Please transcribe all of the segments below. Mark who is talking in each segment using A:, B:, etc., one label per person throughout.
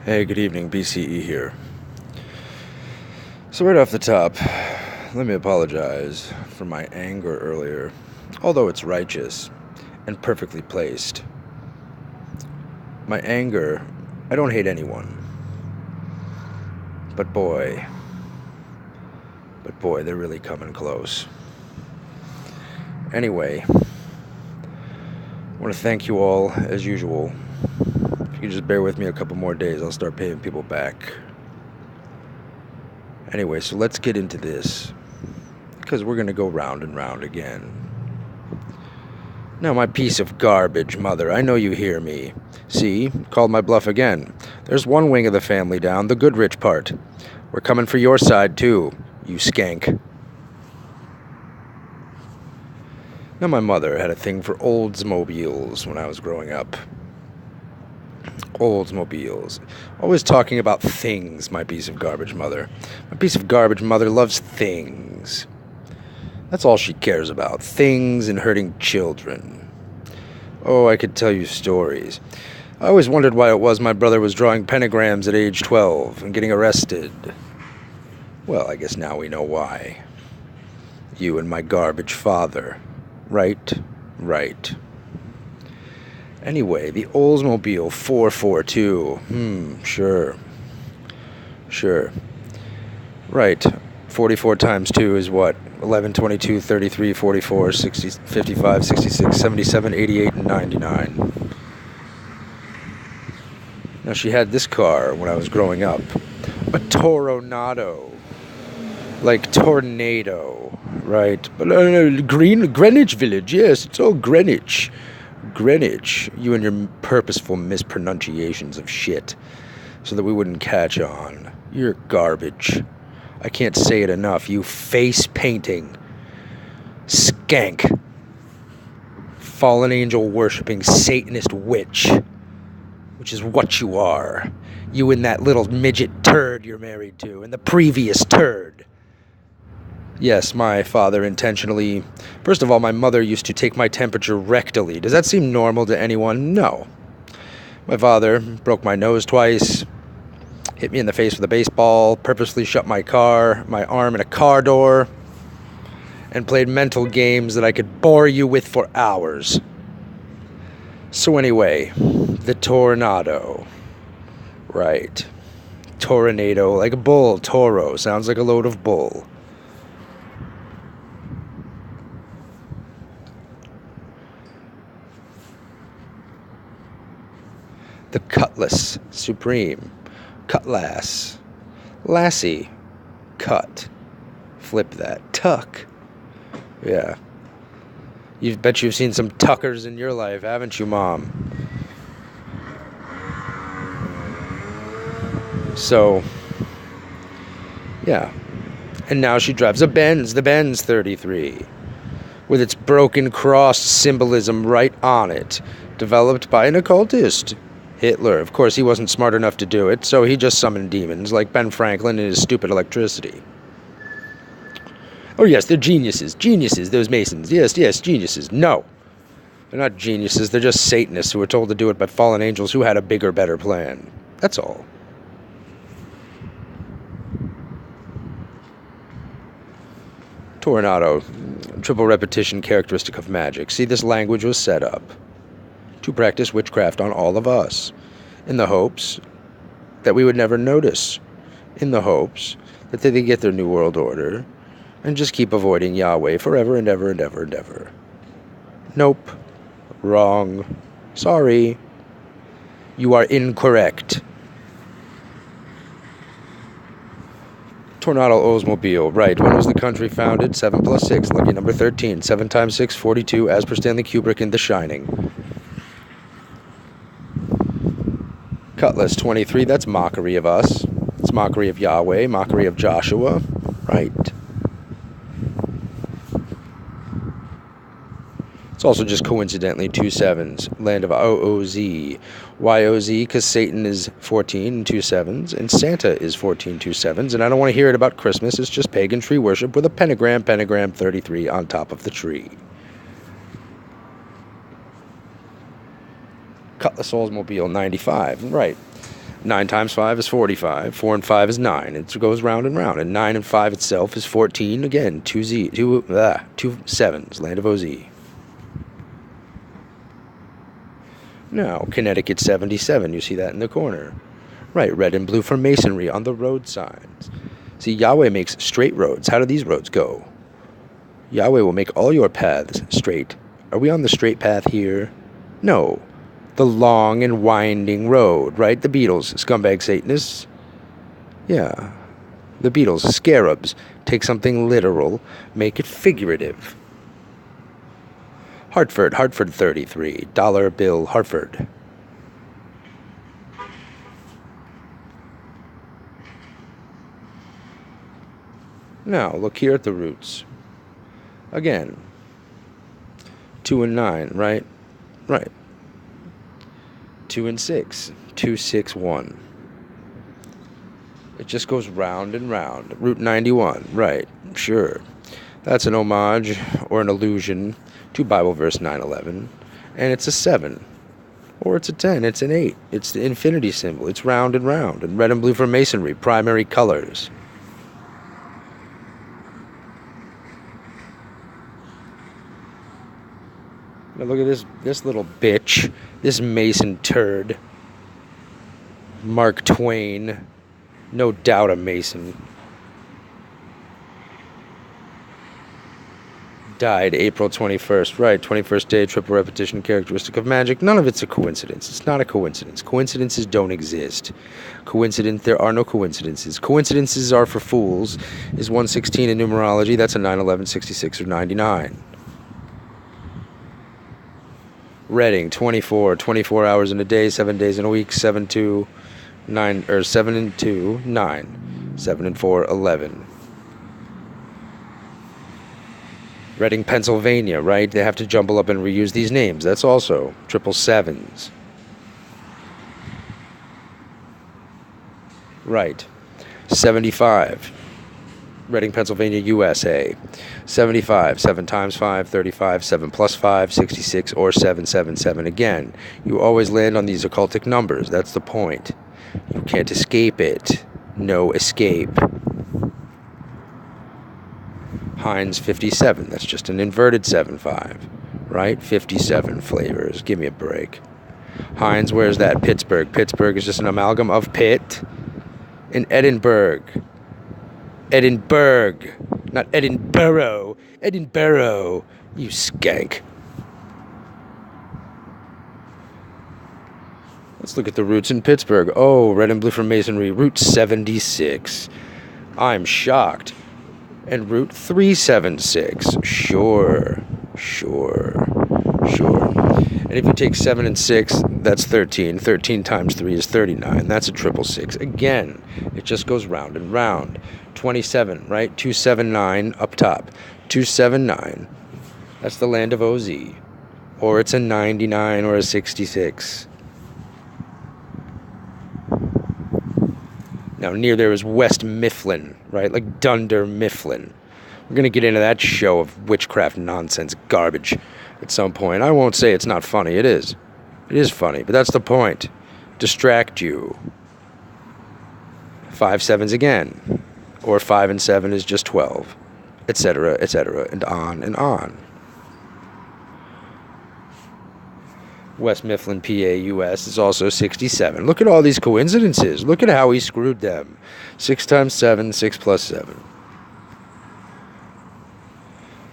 A: Hey, good evening, B.C.E. here. So right off the top, let me apologize for my anger earlier, although it's righteous and perfectly placed. My anger, I don't hate anyone, but boy, they're really coming close. Anyway, I want to thank you all, as usual. If you can just bear with me a couple more days, I'll start paying people back. Anyway, so let's get into this, because we're going to go round and round again. Now, my piece of garbage mother, I know you hear me. See, called my bluff again. There's one wing of the family down, the Goodrich part. We're coming for your side, too, you skank. Now, my mother had a thing for Oldsmobiles when I was growing up. Oldsmobiles. Always talking about things, my piece of garbage mother. My piece of garbage mother loves things. That's all she cares about. Things and hurting children. Oh, I could tell you stories. I always wondered why it was my brother was drawing pentagrams at age 12 and getting arrested. Well, I guess now we know why. You and my garbage father. Right? Right. Anyway, the Oldsmobile 442. Sure. Right. 44 times 2 is what? 11, 22, 33, 44, 60, 55, 66, 77, 88, and 99. Now, she had this car when I was growing up. A Toronado. Like tornado, right? But Greenwich Village, yes, it's all Greenwich. Greenwich, you and your purposeful mispronunciations of shit, so that we wouldn't catch on. You're garbage. I can't say it enough. You face-painting skank, fallen angel worshipping Satanist witch, which is what you are. You and that little midget turd you're married to, and the previous turd. Yes, my father intentionally... First of all, my mother used to take my temperature rectally. Does that seem normal to anyone? No. My father broke my nose twice, hit me in the face with a baseball, purposely shut my arm in a car door, and played mental games that I could bore you with for hours. So anyway, the Tornado. Right. Tornado, like a bull. Toro sounds like a load of bull. The Cutlass Supreme. Cutlass. Lassie. Cut. Flip that. Tuck. Yeah. You bet you've seen some tuckers in your life, haven't you, Mom? So, yeah. And now she drives a Benz, the Benz 33, with its broken cross symbolism right on it, developed by an occultist. Hitler. Of course, he wasn't smart enough to do it, so he just summoned demons, like Ben Franklin and his stupid electricity. Oh yes, they're geniuses, those Masons. Yes, geniuses. No. They're not geniuses, they're just Satanists who were told to do it by fallen angels who had a bigger, better plan. That's all. Tornado. Triple repetition characteristic of magic. See, this language was set up to practice witchcraft on all of us, in the hopes that we would never notice, in the hopes that they get their new world order and just keep avoiding Yahweh forever and ever and ever and ever. Nope. Wrong. Sorry. You are incorrect. Tornado Oldsmobile. Right. When was the country founded? 7 plus 6. Lucky number 13. 7 times 6, 42, as per Stanley Kubrick in The Shining. Cutlass 23, that's mockery of us. It's mockery of Yahweh, mockery of Joshua. Right. It's also just coincidentally 2 sevens. Land of OOZ. Why OZ? Because Satan is 14 and 2 sevens, and Santa is 14 2 sevens, and I don't want to hear it about Christmas. It's just pagan tree worship with a pentagram 33 on top of the tree. Cutlass Oldsmobile 95. Right. 9 times 5 is 45. 4 and 5 is 9. It goes round and round. And 9 and 5 itself is 14. Again, two sevens. Land of OZ. Now, Connecticut 77. You see that in the corner. Right, red and blue for masonry on the road signs. See, Yahweh makes straight roads. How do these roads go? Yahweh will make all your paths straight. Are we on the straight path here? No. The long and winding road, right? The Beatles, scumbag Satanists. Yeah. The Beatles, scarabs. Take something literal, make it figurative. Hartford 33. Dollar bill, Hartford. Now, look here at the roots. Again, 2 and 9, right? Right. 2 and 6. 2, 6, 1. It just goes round and round. Route 91, right, sure. That's an homage or an allusion to Bible verse 9:11. And it's a 7. Or it's a 10. It's an 8. It's the infinity symbol. It's round and round. And red and blue for masonry, primary colors. Now look at this little bitch, this Mason turd, Mark Twain, no doubt a Mason, died April 21st, right, 21st day, triple repetition, characteristic of magic. None of it's a coincidence. It's not a coincidence. Coincidences don't exist. There are no coincidences. Coincidences are for fools. Is 116 in numerology? That's a 9/11, 66, or 99. Reading 24 hours in a day, 7 days in a week, 7 2 9 or 7 and 2 9, 7 and 4 11. Reading, Pennsylvania, right? They have to jumble up and reuse these names. That's also 777s. Right. 75. Reading, Pennsylvania, USA. 75, 7 times 5, 35, 7 plus 5, 66, or 777. Again, you always land on these occultic numbers. That's the point. You can't escape it. No escape. Heinz 57. That's just an inverted 7-5. Right? 57 flavors. Give me a break. Heinz, where's that? Pittsburgh. Pittsburgh is just an amalgam of Pitt and Edinburgh. Edinburgh, not Edinburgh. Edinburgh, you skank. Let's look at the roots in Pittsburgh. Oh, red and blue for masonry. Route 76. I'm shocked. And Route 376. Sure. And if you take 7 and 6, that's 13. 13 times 3 is 39. That's a 666. Again, it just goes round and round. 27, right? 279 up top. 279. That's the land of OZ. Or it's a 99 or a 66. Now, near there is West Mifflin, right? Like Dunder Mifflin. We're going to get into that show of witchcraft nonsense garbage at some point. I won't say it's not funny. It is. It is funny, but that's the point. Distract you. 5 sevens again. Or 5 and 7 is just 12. Etc., and on and on. West Mifflin, PA, US is also 67. Look at all these coincidences. Look at how he screwed them. 6 times 7, 6 plus 7.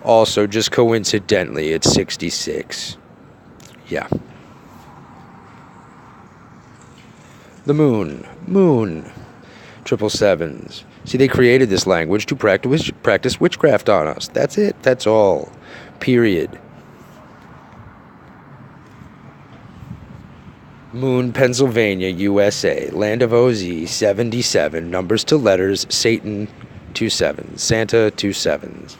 A: Also, just coincidentally, it's 66. Yeah. The moon. 777s. See, they created this language to practice witchcraft on us. That's it. That's all. Period. Moon, Pennsylvania, USA. Land of OZ, 77. Numbers to letters. Satan, 2 sevens. Santa, 2 sevens.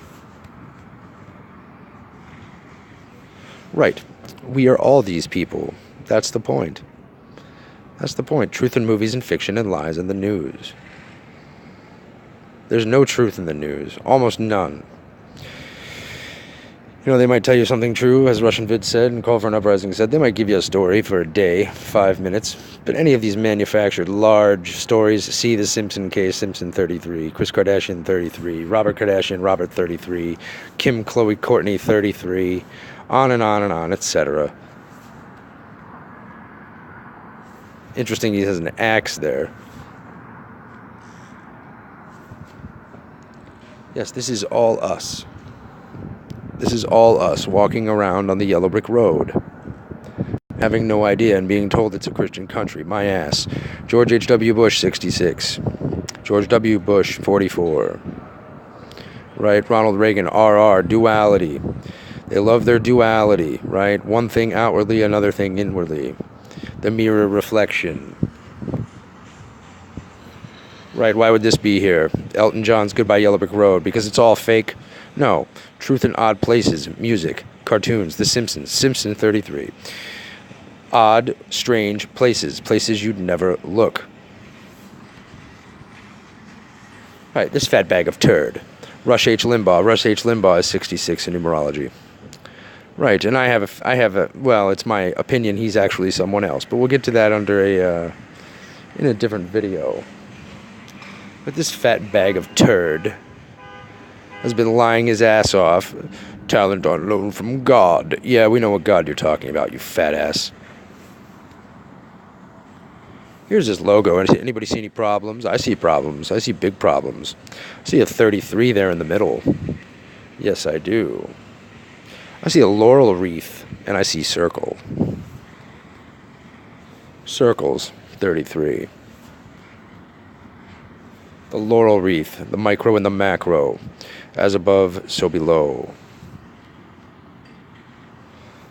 A: Right. We are all these people. That's the point. That's the point. Truth in movies and fiction and lies in the news. There's no truth in the news. Almost none. You know, they might tell you something true, as Russian Vid said, and Call for an Uprising said. They might give you a story for a day, 5 minutes. But any of these manufactured large stories, see The Simpson case, Simpson 33, Kris Kardashian 33, Robert Kardashian, Robert 33, Kim, Khloe, Courtney 33, on and on, etc. Interesting, he has an axe there. Yes, this is all us. This is all us walking around on the yellow brick road, having no idea and being told it's a Christian country. My ass. George H.W. Bush, 66. George W. Bush, 44. Right? Ronald Reagan, RR, duality. They love their duality, right? One thing outwardly, another thing inwardly. The mirror reflection. Right, why would this be here? Elton John's Goodbye Yellow Brick Road, because it's all fake? No. Truth in Odd Places, music, cartoons, The Simpsons, Simpson 33. Odd, strange places, places you'd never look. Right, this fat bag of turd. Rush H. Limbaugh is 66 in numerology. Right, and I have a, well, it's my opinion, he's actually someone else, but we'll get to that in a different video. But this fat bag of turd has been lying his ass off. Talent on loan from God. Yeah, we know what God you're talking about, you fat ass. Here's his logo. Anybody see any problems? I see problems. I see big problems. I see a 33 there in the middle. Yes, I do. I see a laurel wreath, and I see circle. Circles, 33. The laurel wreath, the micro and the macro. As above, so below.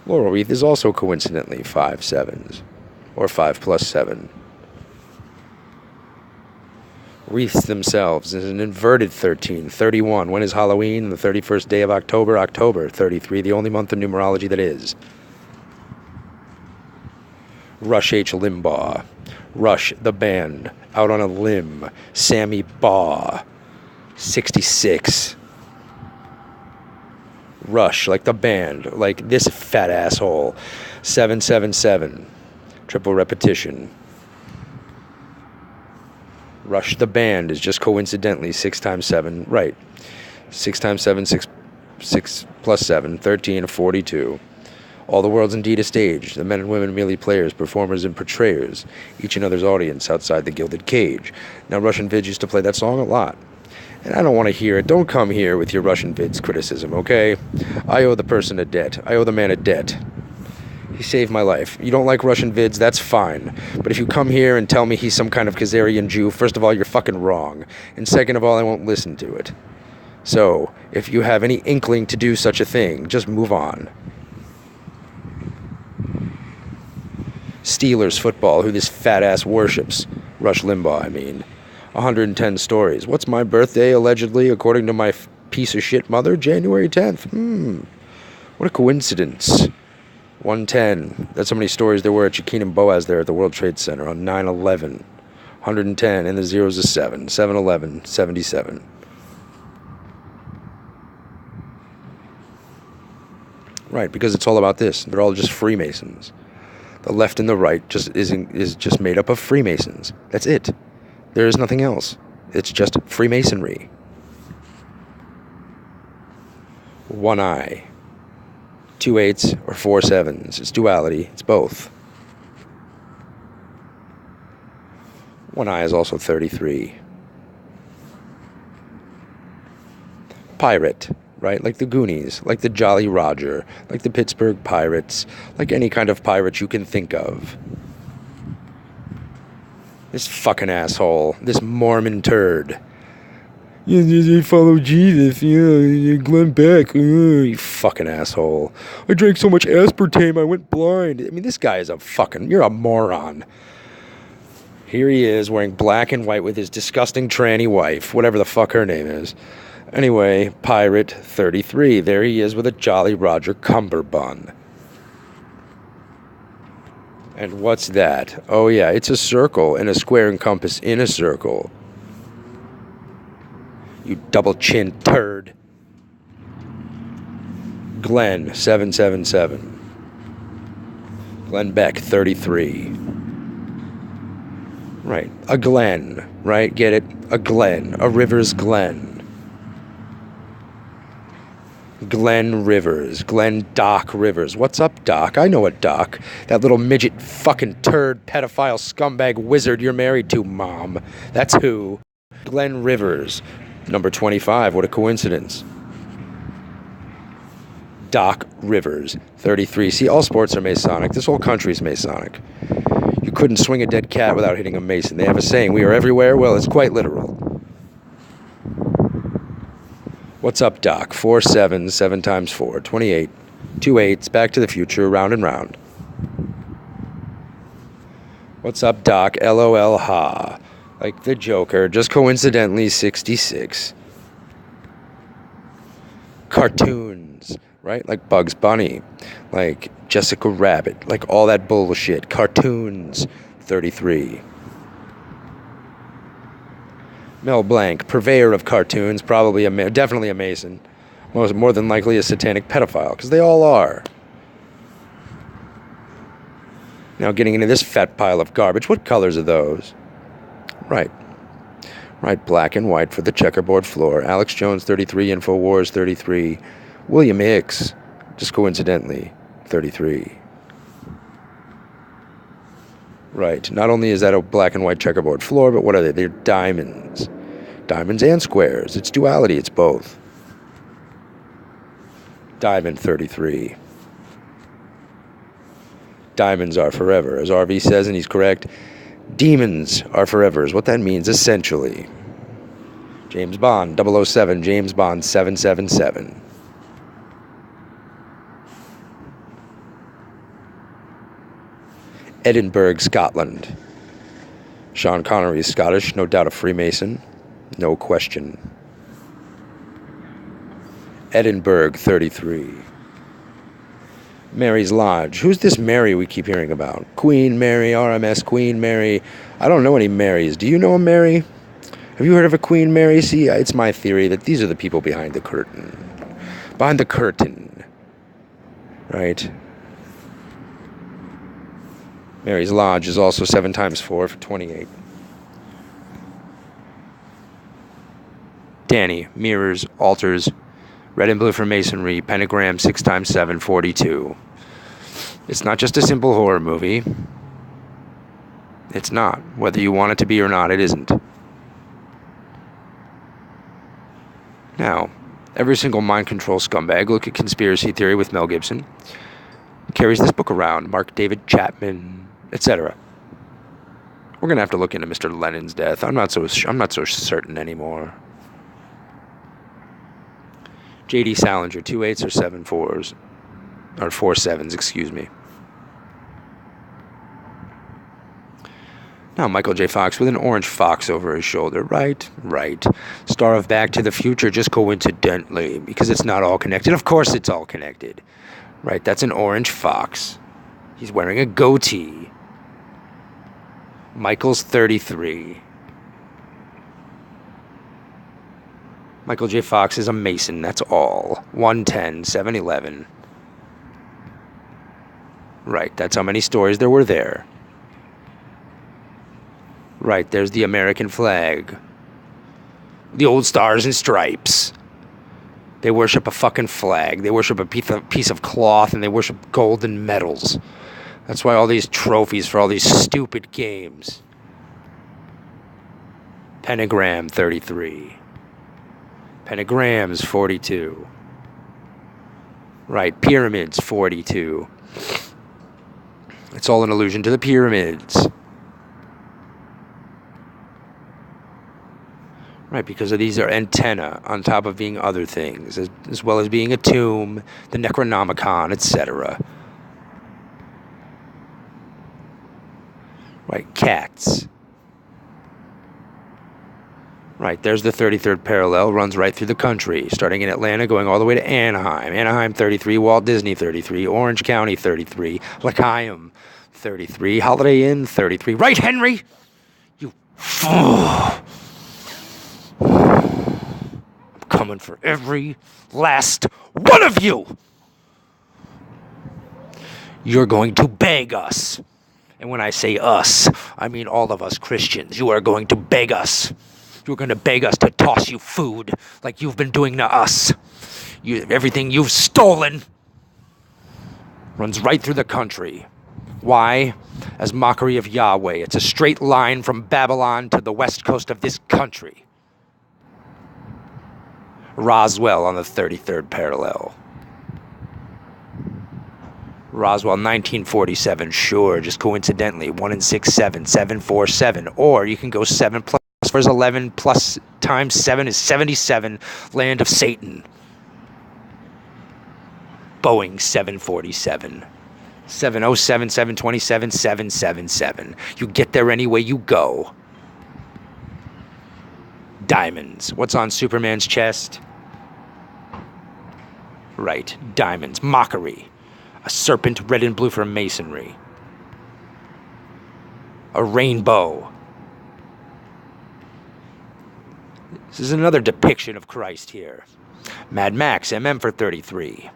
A: Laurel wreath is also coincidentally 5 7s, or 5 plus 7. Wreaths themselves is an inverted 13, 31. When is Halloween? The 31st day of October, October 33, the only month in numerology that is. Rush H. Limbaugh. Rush, the band, out on a limb. Sammy Baugh, 66. Rush, like the band, like this fat asshole. 777. Triple repetition. Rush, the band, is just coincidentally 6 times 7, right. 6 times 7, 6 plus 7, 13, 42. All the world's indeed a stage, the men and women merely players, performers and portrayers, each another's audience outside the gilded cage. Now, Russian Vids used to play that song a lot, and I don't want to hear it. Don't come here with your Russian Vids criticism, okay? I owe the person a debt. I owe the man a debt. He saved my life. You don't like Russian Vids, that's fine. But if you come here and tell me he's some kind of Khazarian Jew, first of all, you're fucking wrong. And second of all, I won't listen to it. So, if you have any inkling to do such a thing, just move on. Steelers football, who this fat ass worships. Rush Limbaugh, I mean. 110 stories. What's my birthday, allegedly, according to my piece of shit mother? January 10th. What a coincidence. 110. That's how many stories there were at Shaquille and Boaz there at the World Trade Center on 9/11. 110, and the zero's a 7. 7/11, 77. Right, because it's all about this. They're all just Freemasons. The left and the right is just made up of Freemasons. That's it. There is nothing else. It's just Freemasonry. One eye. 2 8s or 4 7s. It's duality. It's both. One eye is also 33. Pirate, right? Like the Goonies, like the Jolly Roger, like the Pittsburgh Pirates, like any kind of pirate you can think of. This fucking asshole, this Mormon turd. You follow Jesus, Glenn Beck, you fucking asshole. I drank so much aspartame I went blind. I mean, this guy is you're a moron. Here he is wearing black and white with his disgusting tranny wife, whatever the fuck her name is. Anyway, Pirate 33, there he is with a Jolly Roger cummerbund. And what's that? Oh yeah, it's a circle and a square and compass in a circle. You double-chin turd. Glenn, 777. Glenn Beck, 33. Right. A Glen, right? Get it? A Glen. A Rivers Glen. Glen Rivers. Glen Doc Rivers. What's up, Doc? I know a Doc. That little midget fucking turd pedophile scumbag wizard you're married to, Mom. That's who. Glen Rivers. Number 25. What a coincidence. Doc Rivers, 33. See, all sports are Masonic. This whole country's Masonic. You couldn't swing a dead cat without hitting a Mason. They have a saying, we are everywhere. Well, it's quite literal. What's up, Doc? 4 sevens, 7 times 4, 28. 2 8s, Back to the Future, round and round. What's up, Doc? LOL, ha. Like the Joker, just coincidentally 66. Cartoons, right? Like Bugs Bunny, like Jessica Rabbit, like all that bullshit. Cartoons, 33. Mel Blanc, purveyor of cartoons, probably definitely a Mason, more than likely a satanic pedophile, because they all are. Now getting into this fat pile of garbage, what colors are those? Right, black and white for the checkerboard floor. Alex Jones, 33, InfoWars, 33. William Hicks, just coincidentally, 33. Right. Not only is that a black and white checkerboard floor, but what are they? They're diamonds. Diamonds and squares. It's duality. It's both. Diamond, 33. Diamonds are forever. As RV says, and he's correct, demons are forever is what that means, essentially. James Bond, 007. James Bond, 777. Edinburgh, Scotland. Sean Connery is Scottish, no doubt a Freemason, no question. Edinburgh, 33. Mary's Lodge. Who's this Mary we keep hearing about? Queen Mary, RMS, Queen Mary. I don't know any Marys. Do you know a Mary? Have you heard of a Queen Mary? See, it's my theory that these are the people behind the curtain. Behind the curtain. Right? Mary's Lodge is also 7 times 4 for 28. Danny, mirrors, altars, red and blue for masonry, pentagram, 6 times 7, 42. It's not just a simple horror movie. It's not. Whether you want it to be or not, it isn't. Now, every single mind control scumbag, look at Conspiracy Theory with Mel Gibson, carries this book around, Mark David Chapman, etc. We're gonna have to look into Mr. Lennon's death. I'm not so certain anymore. J.D. Salinger, 2 8s or 7 4s, or 4 7s, excuse me. Now Michael J. Fox with an orange fox over his shoulder. Right. Star of Back to the Future, just coincidentally, because it's not all connected. Of course it's all connected. Right, that's an orange fox. He's wearing a goatee. Michael's 33. Michael J. Fox is a Mason, that's all. 110, 711. Right, that's how many stories there were there. Right, there's the American flag. The old stars and stripes. They worship a fucking flag. They worship a piece of cloth, and they worship golden medals. That's why all these trophies for all these stupid games. Pentagram, 33. Pentagrams, 42. Right, pyramids, 42. It's all an allusion to the pyramids. Right, because these are antenna on top of being other things, as well as being a tomb, the Necronomicon, etc. Right, cats. Right, there's the 33rd parallel, runs right through the country, starting in Atlanta, going all the way to Anaheim. Anaheim, 33, Walt Disney, 33, Orange County, 33, L'Chaim, 33, Holiday Inn, 33. Right, Henry? You fool. I'm coming for every last one of you. You're going to beg us. And when I say us, I mean all of us Christians. You are going to beg us. You're going to beg us to toss you food like you've been doing to us. Everything you've stolen runs right through the country. Why? As mockery of Yahweh. It's a straight line from Babylon to the west coast of this country. Roswell on the 33rd parallel. Roswell, 1947, sure, just coincidentally, 1 in 6, 7, 747. Or you can go 7 plus 4 is 11, plus times 7 is 77, land of Satan. Boeing 747. 707, 727, 777. You get there any way you go. Diamonds. What's on Superman's chest? Right, diamonds. Mockery. A serpent, red and blue for masonry. A rainbow. This is another depiction of Christ here. Mad Max, MM for 33.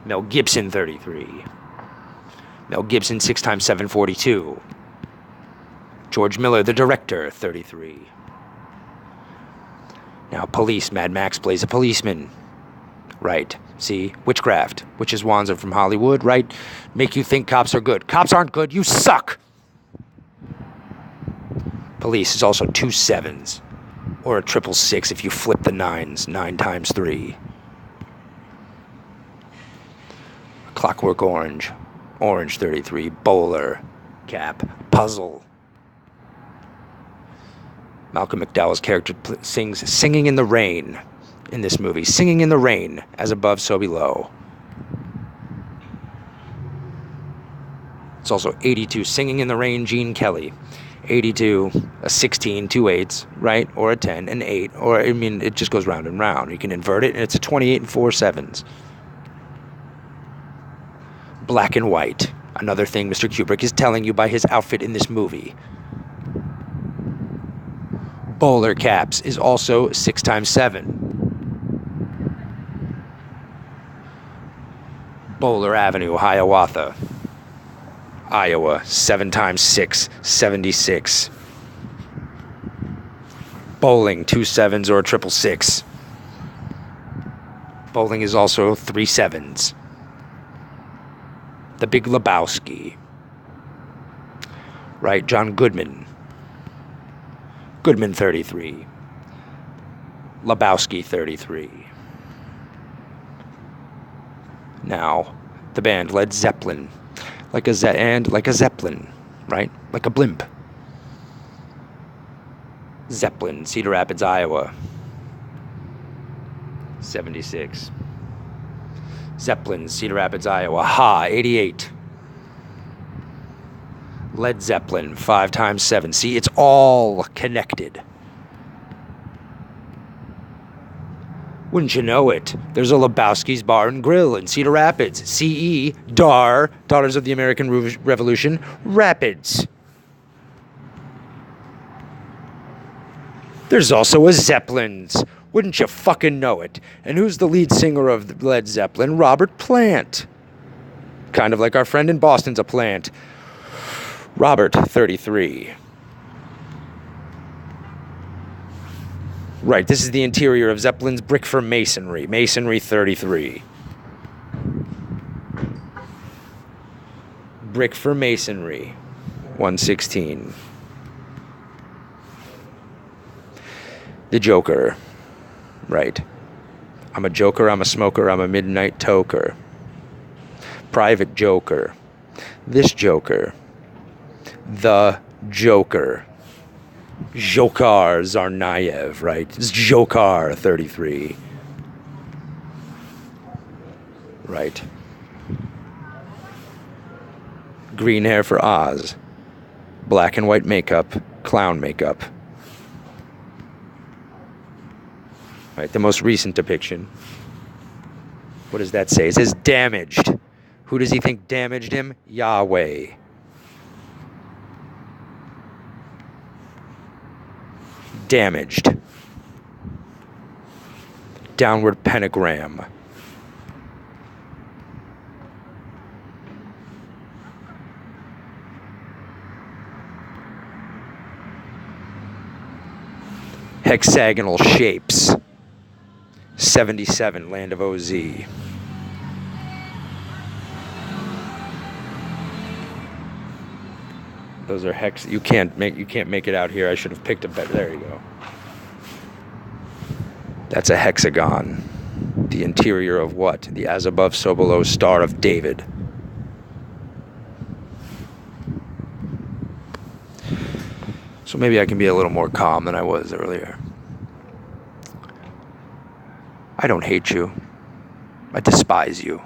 A: Mel Gibson, 33. Mel Gibson, 6 times 742. George Miller, the director, 33. Now, police. Mad Max plays a policeman. Right. See? Witchcraft. Witches' wands are from Hollywood, right? Make you think cops are good. Cops aren't good. You suck! Police is also 2 7s. Or a 666 if you flip the 9s. 9 times 3. Clockwork Orange. Orange 33. Bowler. Cap. Puzzle. Malcolm McDowell's character sings Singing in the Rain in this movie. Singing in the Rain. As above, so below. It's also 82. Singing in the Rain, Gene Kelly. 82, a 16, 2 8s, right? Or a 10, an 8. Or, I mean, it just goes round and round. You can invert it, and it's a 28 and 4 7s. Black and white. Another thing Mr. Kubrick is telling you by his outfit in this movie. Bowler caps is also 6 times 7. Bowler Avenue, Hiawatha, Iowa, 7 times 6, 76. Bowling, 2 7s or a 666. Bowling is also 3 7s. The Big Lebowski. Right, John Goodman. Goodman, 33. Lebowski, 33. Now, the band Led Zeppelin. Like a Zeppelin, right? Like a blimp. Zeppelin, Cedar Rapids, Iowa. 76. Zeppelin, Cedar Rapids, Iowa. Ha, 88. Led Zeppelin, 5 times 7. See, it's all connected. Wouldn't you know it? There's a Lebowski's Bar and Grill in Cedar Rapids. C.E. DAR, Daughters of the American Revolution, Rapids. There's also a Zeppelin's. Wouldn't you fucking know it? And who's the lead singer of Led Zeppelin? Robert Plant. Kind of like our friend in Boston's a plant. Robert, 33. Right, this is the interior of Zeppelin's Brick for Masonry. Masonry, 33. Brick for Masonry, 116. The Joker. Right. I'm a joker, I'm a smoker, I'm a midnight toker. Private Joker. This Joker. The Joker. Dzhokhar Tsarnaev, right? It's Dzhokhar, 33. Right. Green hair for Oz. Black and white makeup. Clown makeup. Right, the most recent depiction. What does that say? It says damaged. Who does he think damaged him? Yahweh. Damaged. Downward pentagram. hexagonal shapes. 77, land of OZ. Those are hex. You can't make it out here. I should have picked a better. There you go. That's a hexagon. The interior of what? The as above, so below Star of David. So maybe I can be a little more calm than I was earlier. I don't hate you. I despise you.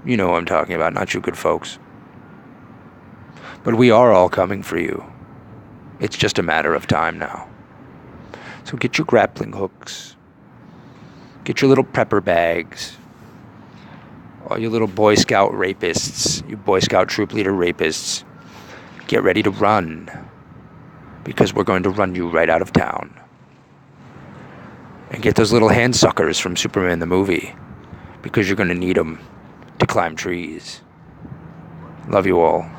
A: You know what I'm talking about, not you good folks. But we are all coming for you. It's just a matter of time now. So get your grappling hooks. Get your little prepper bags. All you little Boy Scout rapists, you Boy Scout troop leader rapists, get ready to run. Because we're going to run you right out of town. And get those little hand suckers from Superman the movie. Because you're going to need them to climb trees. Love you all.